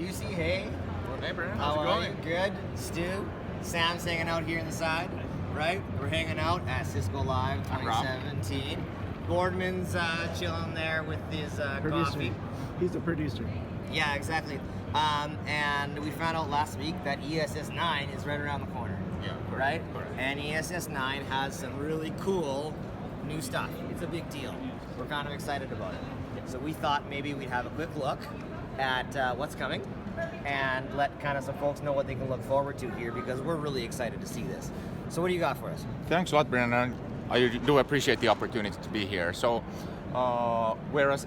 Jussi, hey. Hey, Brandon. How How's it are going? you? Good. Stu. Sam's hanging out here on the side, right? We're hanging out at Cisco Live I'm Rob. 2017. Boardman's chilling there with his coffee. He's the producer. Yeah, exactly. And we found out last week that ESS 9 is right around the corner. Yeah, correct. Right? Correct. And ESS 9 has some really cool new stuff. It's a big deal. We're kind of excited about it. So we thought maybe we'd have a quick look at what's coming and let kind of some folks know what they can look forward to here, because we're really excited to see this. So what do you got for us? Thanks a lot, Brandon. I do appreciate the opportunity to be here. So, whereas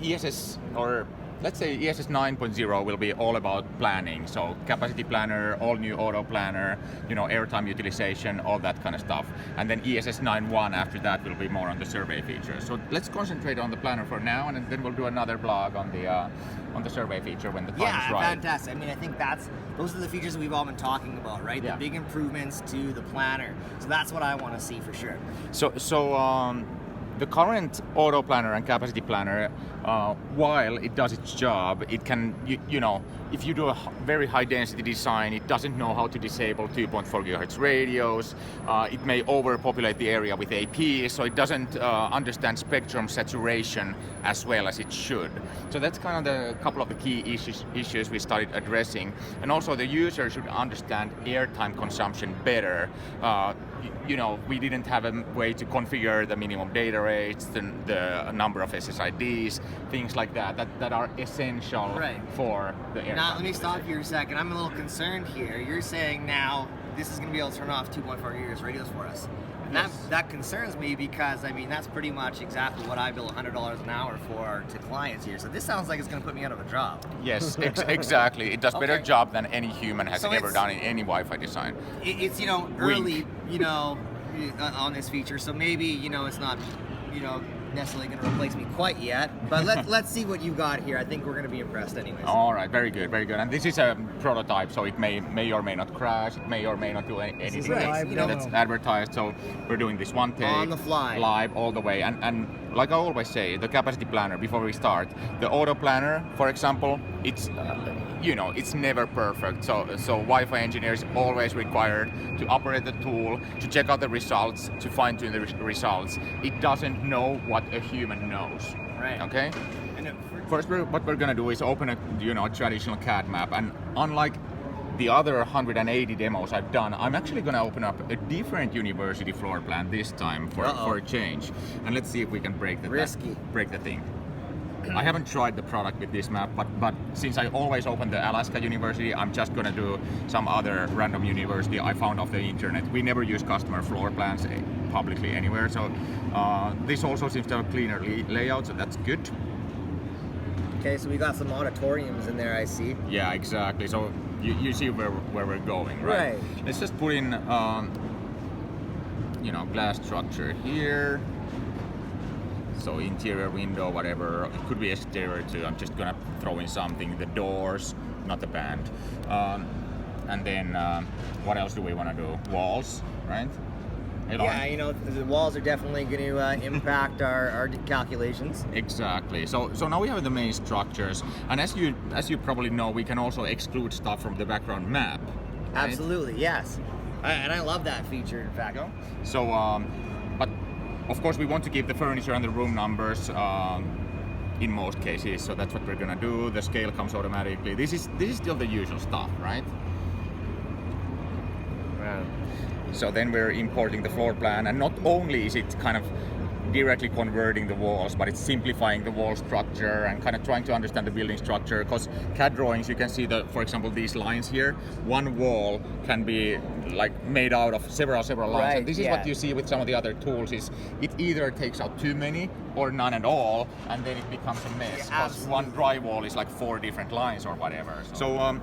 ESS, or let's say ESS 9.0 will be all about planning. So capacity planner, all new auto planner, airtime utilization, all that kind of stuff. And then ESS 9.1 after that will be more on the survey features. So let's concentrate on the planner for now, and then we'll do another blog on the survey feature when the time is right. Yeah, fantastic. I mean, I think those are the features that we've all been talking about, right? Yeah. The big improvements to the planner. So that's what I want to see for sure. So the current auto planner and capacity planner, while it does its job, it can, if you do a very high density design, it doesn't know how to disable 2.4 gigahertz radios. It may overpopulate the area with AP, so it doesn't understand spectrum saturation as well as it should. So that's kind of the couple of the key issues we started addressing. And also the user should understand airtime consumption better. We didn't have a way to configure the minimum data rates, the number of SSIDs, things like that are essential for the airtime. Now, let me stop you a second. I'm a little concerned here. You're saying now this is going to be able to turn off 2.4 gigahertz radios for us. And Yes. that concerns me, because, I mean, that's pretty much exactly what I bill $100 an hour for to clients here. So this sounds like it's going to put me out of a job. Yes, exactly. It does better Okay. job than any human has So ever it's- done in any Wi-Fi design. It's early, on this feature. So maybe, it's not, necessarily going to replace me quite yet. But let's see what you got here. I think we're going to be impressed anyways. All right, very good, very good. And this is a prototype, so it may or may not crash. It may or may not do anything is a live that's demo. advertised. So we're doing this one take On the fly. live all the way. And like I always say, the capacity planner before we start, the auto planner, for example, it's it's never perfect. So Wi-Fi engineers always required to operate the tool, to check out the results, to fine tune the results. It doesn't know what a human knows. Right. Okay. And First, what we're gonna do is open a traditional CAD map, and unlike the other 180 demos I've done, I'm actually gonna open up a different university floor plan this time for a change. And let's see if we can break the thing. I haven't tried the product with this map, but since I always open the Alaska University, I'm just gonna do some other random university I found off the internet. We never use customer floor plans publicly anywhere, so this also seems to have a cleaner layout, so that's good. Okay, so we got some auditoriums in there, I see. Yeah, exactly. So you see where we're going, right? Right. Let's just put in glass structure here. So interior window, whatever. It could be exterior too. I'm just gonna throw in something. The doors, not the band. And then what else do we want to do? Walls, right? Yeah, the walls are definitely going to impact our calculations. Exactly. So now we have the main structures, and as you probably know, we can also exclude stuff from the background map. Right? Absolutely, yes. And I love that feature, in fact. So, but of course we want to keep the furniture and the room numbers in most cases. So that's what we're gonna do. The scale comes automatically. This is still the usual stuff, right? Wow. So then we're importing the floor plan, and not only is it kind of directly converting the walls, but it's simplifying the wall structure and kind of trying to understand the building structure. Because CAD drawings, you can see for example, these lines here. One wall can be like made out of several lines. Right, and this is what you see with some of the other tools. Is it either takes out too many or none at all, and then it becomes a mess. Yeah, Because one drywall is like 4 different lines or whatever. So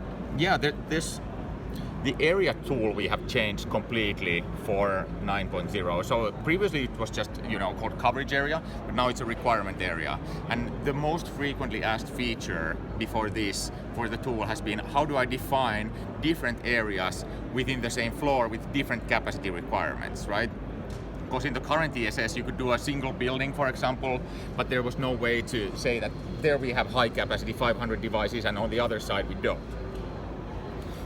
the area tool we have changed completely for 9.0. So previously it was just called coverage area, but now it's a requirement area. And the most frequently asked feature before this for the tool has been, how do I define different areas within the same floor with different capacity requirements, right? because in the current ESS you could do a single building, for example, but there was no way to say that there we have high capacity 500 devices and on the other side we don't.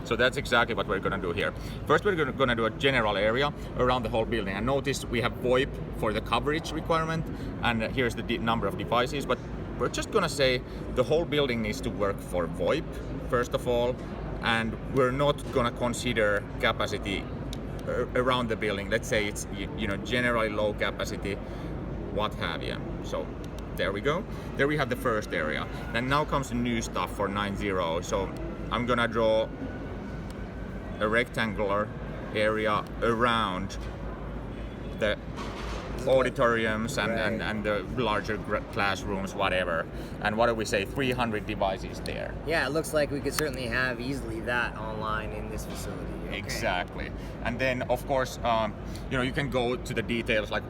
So that's exactly what we're going to do here. First, we're going to do a general area around the whole building. And notice we have VoIP for the coverage requirement, and here's the number of devices. But we're just going to say the whole building needs to work for VoIP, first of all, and we're not going to consider capacity around the building. Let's say it's generally low capacity, what have you. So there we go. There we have the first area. And now comes the new stuff for 9.0. So I'm going to draw a rectangular area around the auditoriums and the larger classrooms, whatever. And what do we say? 300 devices there. Yeah, it looks like we could certainly have easily that online in this facility. Okay. Exactly. And then, of course, you can go to the details like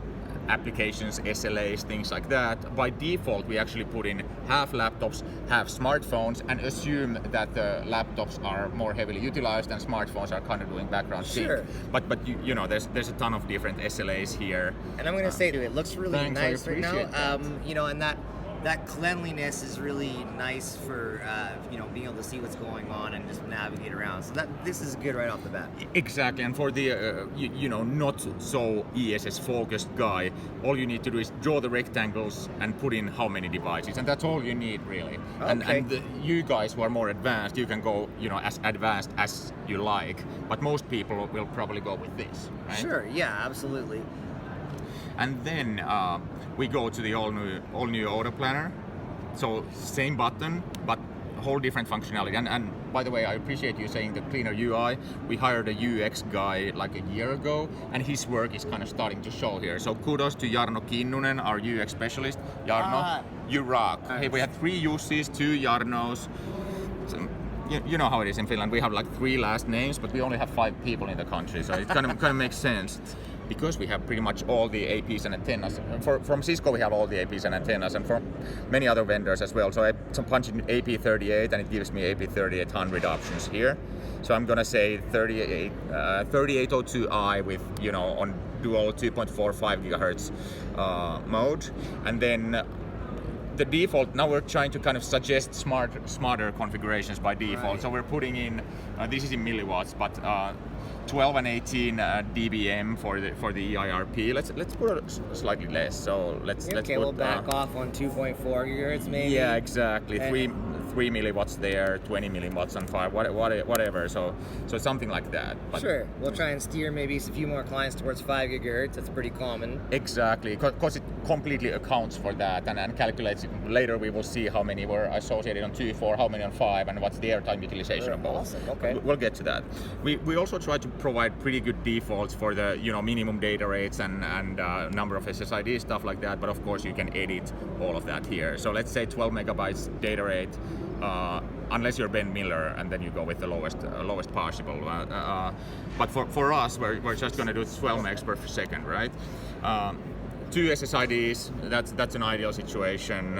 applications, SLAs, things like that. By default, we actually put in half laptops, half smartphones, and assume that the laptops are more heavily utilized and smartphones are kind of doing background sync. Sure. But there's a ton of different SLAs here. And I'm going to say to it looks really thanks, nice I right now. appreciate And that cleanliness is really nice for being able to see what's going on and just navigate around. So this is good right off the bat. Exactly, and for the not so ESS focused guy, all you need to do is draw the rectangles and put in how many devices, and that's all you need really. Okay. And you guys who are more advanced, you can go as advanced as you like, but most people will probably go with this. Right? Sure. Yeah. Absolutely. And then we go to the all new auto planner. So same button, but whole different functionality. And by the way, I appreciate you saying the cleaner UI. We hired a UX guy like a year ago, and his work is kind of starting to show here. So kudos to Jarno Kinnunen, our UX specialist. Jarno, you rock. Nice. Hey, we had 3 Jussis, 2 Jarnos. So, you know how it is in Finland. We have like 3 last names, but we only have 5 people in the country, so it kind of makes sense. Because we have pretty much all the APs and antennas. From Cisco we have all the APs and antennas, and from many other vendors as well. So I punch in AP38 and it gives me AP3800 options here. So I'm gonna say 3802i with on dual 2.45 gigahertz mode, and then the default, now we're trying to kind of suggest smarter configurations by default. Right. So we're putting in, this is in milliwatts, but 12 and 18 dBm for the EIRP. Let's put it slightly less. So let's We'll back off on 2.4 gigahertz maybe. Yeah, exactly. 3 milliwatts there, 20 milliwatts on 5, whatever. So something like that. But sure. We'll try and steer maybe a few more clients towards 5 gigahertz. That's pretty common. Exactly, because it completely accounts for that and calculates it. Later we will see how many were associated on 2, 4, how many on 5, and what's the airtime utilization of both. Awesome. Okay. We'll get to that. We also try to provide pretty good defaults for the minimum data rates and number of SSID, stuff like that. But of course you can edit all of that here. So let's say 12 megabytes data rate. Unless you're Ben Miller, and then you go with the lowest possible. But for us, we're just going to do 12 megs per second, right? 2 SSIDs, that's an ideal situation.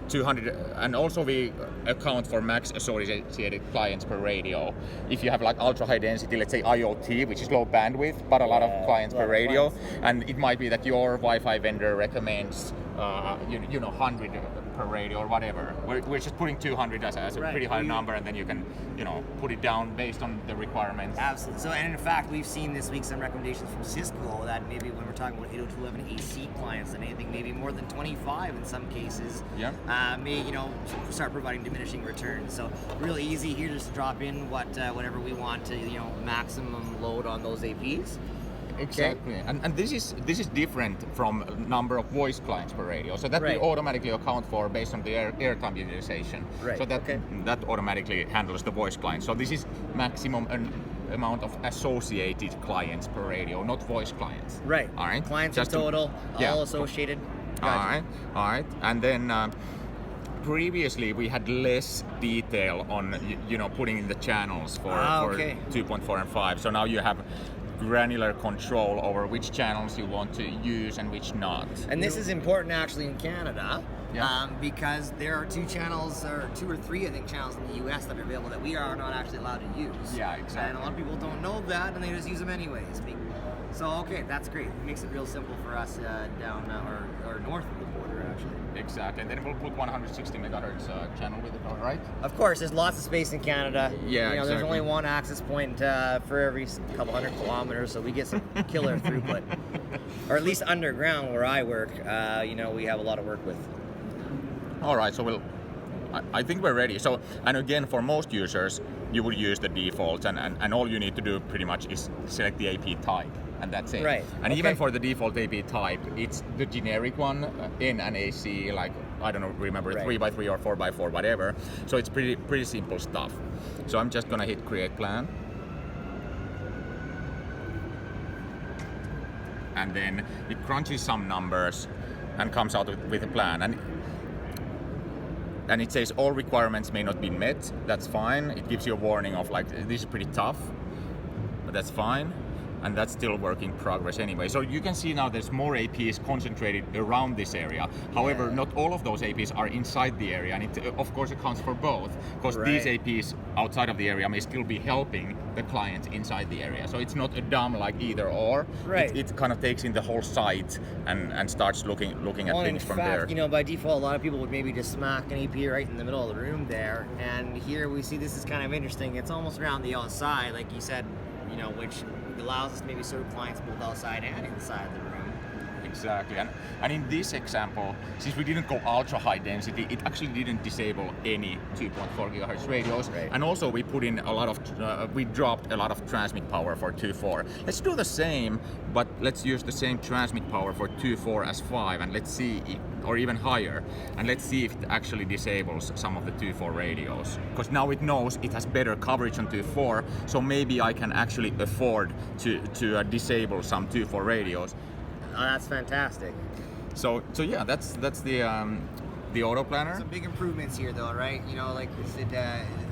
200, and also we account for max associated clients per radio. If you have like ultra high density, let's say IoT, which is low bandwidth, but a lot of clients per radio, and it might be that your Wi-Fi vendor recommends 100 per radio or whatever. We're just putting 200 as a pretty high number, and then you can put it down based on the requirements. Absolutely. So, and in fact, we've seen this week some recommendations from Cisco that maybe when we're talking about 802.11 AC clients, and anything maybe more than 25 in some cases, may start providing diminishing returns. So really easy here, just to drop in whatever we want to maximum load on those APs. Exactly, and this is different from number of voice clients per radio. So that we automatically account for based on the airtime utilization. Right. So that automatically handles the voice clients. So this is maximum amount of associated clients per radio, not voice clients. Right. All right. Clients in total, all associated. Gotcha. All right, and then. Previously, we had less detail on putting in the channels for 2.4 and 5. So now you have granular control over which channels you want to use and which not. And this is important actually in Canada, because there are 2 channels, or 2 or 3 I think channels in the US that are available that we are not actually allowed to use. Yeah, exactly. And a lot of people don't know that, and they just use them anyways. So okay, that's great. It makes it real simple for us down or north of the border, actually. Exactly, and then we'll put 160 megahertz channel with it, all right? Of course, there's lots of space in Canada. Yeah, There's exactly. only one access point for every couple hundred kilometers, so we get some killer throughput. Or at least underground where I work, we have a lot of work with. All right, so I think we're ready. So, and again, for most users, you would use the default, and all you need to do pretty much is select the AP type, and that's it. Right. And okay. even for the default AP type, it's the generic one, N and AC, like, I don't know, remember, Right. 3x3 or 4x4, whatever. So it's pretty simple stuff. So I'm just gonna hit create plan. And then it crunches some numbers and comes out with a plan. And it says all requirements may not be met. That's fine. It gives you a warning of like, this is pretty tough, but that's fine. And that's still work in progress anyway. So you can see now there's more APs concentrated around this area. However, Yeah. not all of those APs are inside the area, and it of course accounts for both, because these Right. APs outside of the area may still be helping the client inside the area. So it's not a dumb like either or. Right. It kind of takes in the whole site and starts looking at Well, things in from fact, there. by default, a lot of people would maybe just smack an AP right in the middle of the room there. And here we see this is kind of interesting. It's almost around the outside, like you said, which allows us to maybe serve clients both outside and inside the room. Exactly, and in this example, since we didn't go ultra high density, it actually didn't disable any 2.4 gigahertz radios, Right. and also we put in a lot of, we dropped a lot of transmit power for 2.4. Let's do the same, but let's use the same transmit power for 2.4 as 5, and let's see, or even higher, and let's see if it actually disables some of the 2.4 radios. Because now it knows it has better coverage on 2.4, so maybe I can actually afford to disable some 2.4 radios. Oh, that's fantastic. So yeah, that's the auto planner. Some big improvements here, though, right? Like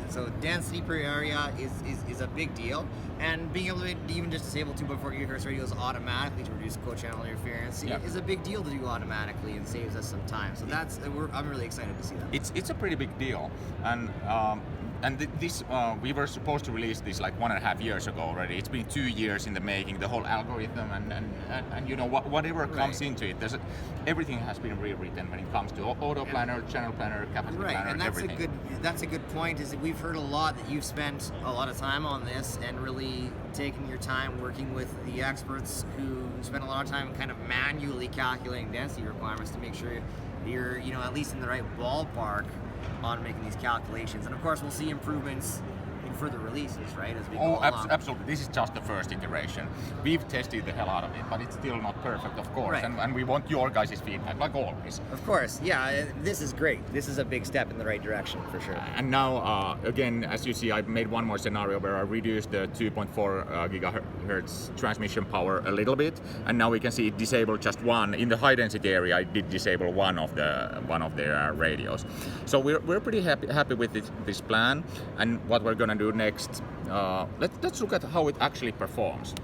so density per area is a big deal, and being able to even just disable 2.4 gigahertz radios automatically to reduce co-channel interference is a big deal to do automatically, and saves us some time. So I'm really excited to see that. It's a pretty big deal, and this we were supposed to release this like 1.5 years ago already. It's been 2 years in the making, the whole algorithm and whatever comes Right. into it. Everything has been rewritten when it comes to auto planner, channel planner, capacity Right, planner, and that's everything. that's a good point. Is that we've heard a lot that you've spent a lot of time on this and really taken your time working with the experts who spend a lot of time kind of manually calculating density requirements to make sure you're at least in the right ballpark on making these calculations. And of course, we'll see improvements in further releases, right, as we go along. Absolutely. This is just the first iteration. We've tested the hell out of it, but it's still not perfect, of course. Right. And we want your guys' feedback, like always. Of course, yeah. This is great. This is a big step in the right direction for sure. And now, again, as you see, I made one more scenario where I reduced the 2.4 gigahertz transmission power a little bit, and now we can see it disabled just one. In the high density area, I did disable one of their radios. So we're pretty happy with this plan, and what we're gonna do next. Let's look at how it actually performs.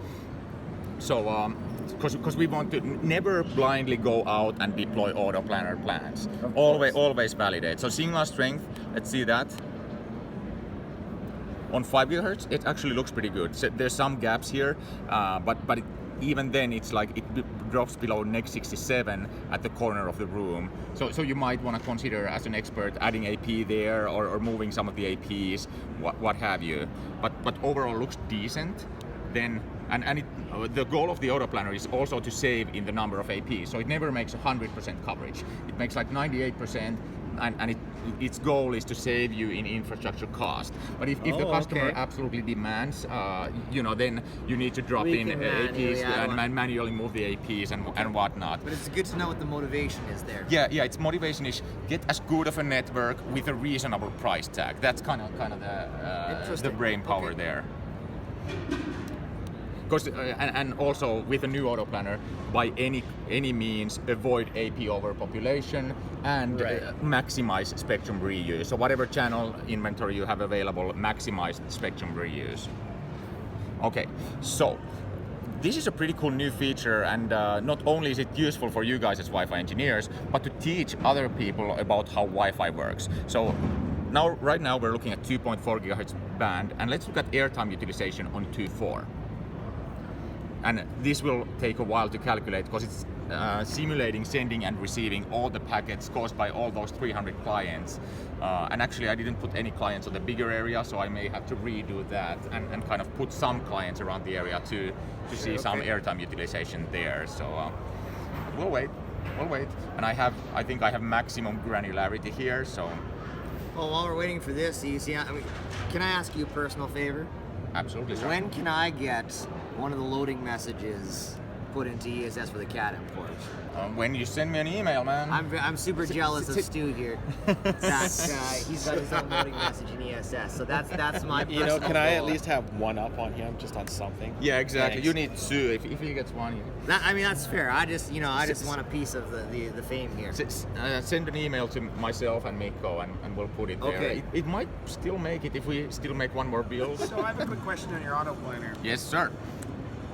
So, because we want to never blindly go out and deploy auto planner plans. Always validate. So signal strength, let's see that. On 5 gigahertz, it actually looks pretty good. So there's some gaps here, but even then, it's like it drops below neg 67 at the corner of the room. So you might want to consider, as an expert, adding AP there or moving some of the APs, what have you. But overall, looks decent. Then the goal of the auto planner is also to save in the number of APs. So it never makes 100% coverage. It makes like 98%. And its goal is to save you in infrastructure cost. But if the customer absolutely demands, then you need to drop in APs and manually move the APs and whatnot. But it's good to know what the motivation is there. Yeah. Its motivation is get as good of a network with a reasonable price tag. That's kind of the brain power there. Because and also with a new auto planner, by any means avoid AP overpopulation and maximize spectrum reuse. So whatever channel inventory you have available, maximize spectrum reuse. Okay, so this is a pretty cool new feature, and not only is it useful for you guys as Wi-Fi engineers, but to teach other people about how Wi-Fi works. So right now we're looking at 2.4 gigahertz band, and let's look at airtime utilization on 2.4. and this will take a while to calculate because it's simulating sending and receiving all the packets caused by all those 300 clients. And actually I didn't put any clients on the bigger area, so I may have to redo that and kind of put some clients around the area to see some airtime utilization there. So we'll wait. And I think I have maximum granularity here, so. Well, while we're waiting for this, can I ask you a personal favor? Absolutely, sir. When can I get one of the loading messages put into ESS for the CAD import? When you send me an email, man. I'm super jealous of Stu here. That he's got his own loading message in ESS. So that's my personal can I at goal. least have one up on him just on something? Yeah, exactly. Thanks. You need two. If he gets one, That's fair. I just want a piece of the fame here. send an email to myself and Mikko, and we'll put it there. Okay. It might still make it if we still make one more bill. So I have a quick question on your auto planner. Yes, sir.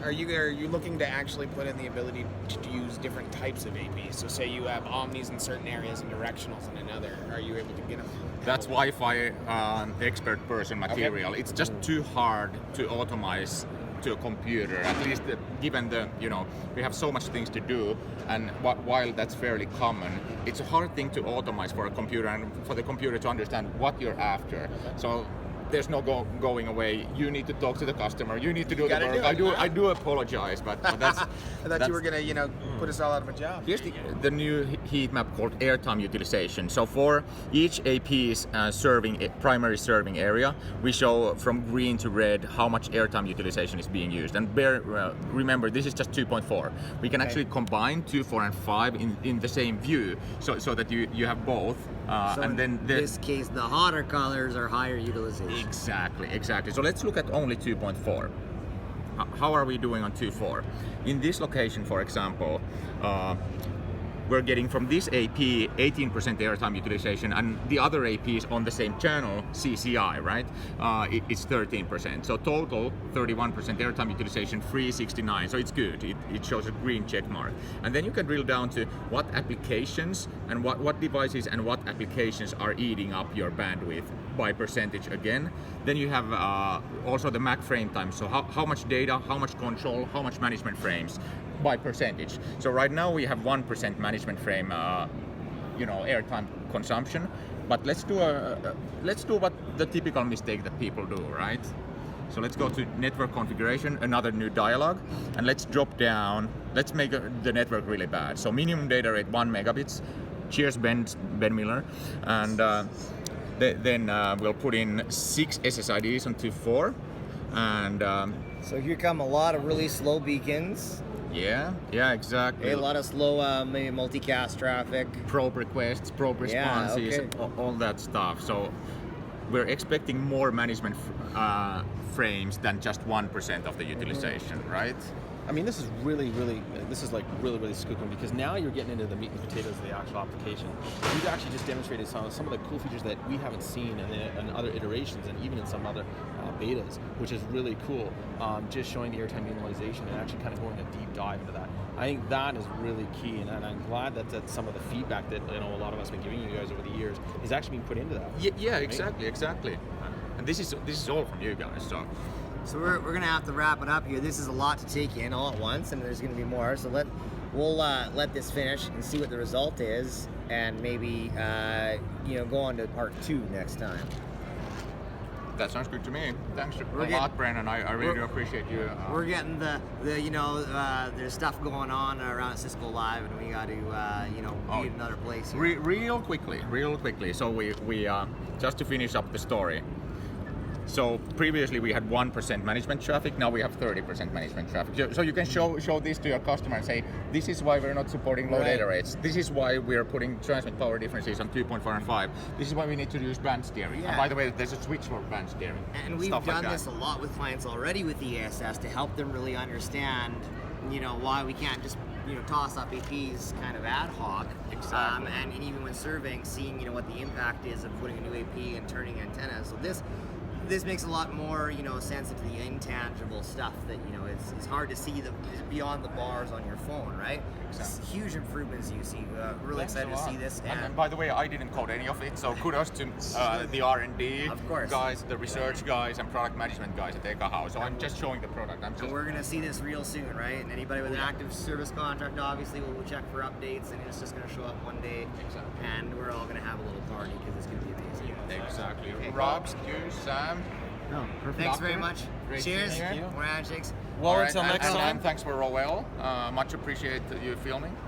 Are you looking to actually put in the ability to use different types of APs? So say you have omnis in certain areas and directionals in another. Are you able to get them? That's Wi-Fi expert person material. Okay. It's just too hard to automate to a computer. At least given we have so much things to do, and while that's fairly common, it's a hard thing to automate for a computer and for the computer to understand what you're after. So there's no going away. You need to talk to the customer. You need to do the gotta work. do it, I do apologize, but that's. I thought you were gonna, put us all out of a job. Here's the new heat map called airtime utilization. So for each AP's primary serving area, we show from green to red how much airtime utilization is being used. And remember, this is just 2.4. We can actually combine 2, 4, and 5 in the same view, so that you have both. So and then in this case, the hotter colors are higher utilization. Exactly. So let's look at only 2.4. How are we doing on 2.4? In this location, for example, we're getting from this AP 18% airtime utilization, and the other APs on the same channel, CCI, right? It's 13%. So total 31% airtime utilization, free 69. So it's good. It shows a green check mark. And then you can drill down to what applications and what devices and what applications are eating up your bandwidth by percentage again. Then you have also the Mac frame time. So how much data, how much control, how much management frames by percentage. So right now we have 1% management frame, airtime consumption. But let's do what the typical mistake that people do, right? So let's go to network configuration, another new dialog, and let's drop down. Let's make the network really bad. So minimum data rate 1 megabits. Cheers, Ben Miller, and then we'll put in 6 SSIDs on 2.4, and. So here come a lot of really slow beacons. Yeah, exactly. A lot of slow, maybe multicast traffic. Probe requests, probe responses, all that stuff. So we're expecting more management frames than just 1% of the utilization, right? I mean, this is really scooting, because now you're getting into the meat and potatoes of the actual application. We've actually just demonstrated some of the cool features that we haven't seen in other iterations and even in some other betas, which is really cool. Just showing the airtime utilization and actually kind of going a deep dive into that. I think that is really key, and I'm glad that some of the feedback that a lot of us have been giving you guys over the years is actually being put into that. Yeah, exactly. And this is all from you guys, so. So we're gonna have to wrap it up here. This is a lot to take in all at once, and there's gonna be more. So we'll let this finish and see what the result is, and maybe go on to part 2 next time. That sounds good to me. Thanks a lot, Brandon. I really do appreciate you. We're getting there's stuff going on around Cisco Live, and we got to be in another place here. Real quickly. So we just to finish up the story. So previously we had 1% management traffic, now we have 30% management traffic. So you can show this to your customer and say, this is why we're not supporting low data rates. This is why we're putting transmit power differences on 2.4 and 5. This is why we need to use band steering. Yeah. And by the way, there's a switch for band steering. And we've done this a lot with clients already with ESS to help them really understand, why we can't just toss up APs kind of ad hoc. Exactly. And even when surveying, seeing what the impact is of putting a new AP and turning antennas. So this makes a lot more, sense into the intangible stuff that, it's hard to see beyond the bars on your phone, right? Exactly. Just huge improvements you see. Really Thanks excited a to lot. see this. And by the way, I didn't code any of it, so kudos to the R&D Of course. guys, the research guys, and product management guys at Ekahau. So I'm just showing the product. I'm and just we're going to see this real soon, right? And anybody with an active service contract, obviously, will check for updates, and it's just going to show up one day. Exactly. And we're all going to have a little party because it's going to be amazing. exactly. Okay. Rob, Stu, Sam. No, perfect. Thanks Doctor, very much. great Cheers. seeing you. More handshakes. Well, All right, until and- next and- time. And thanks for Roel. Much appreciate you filming.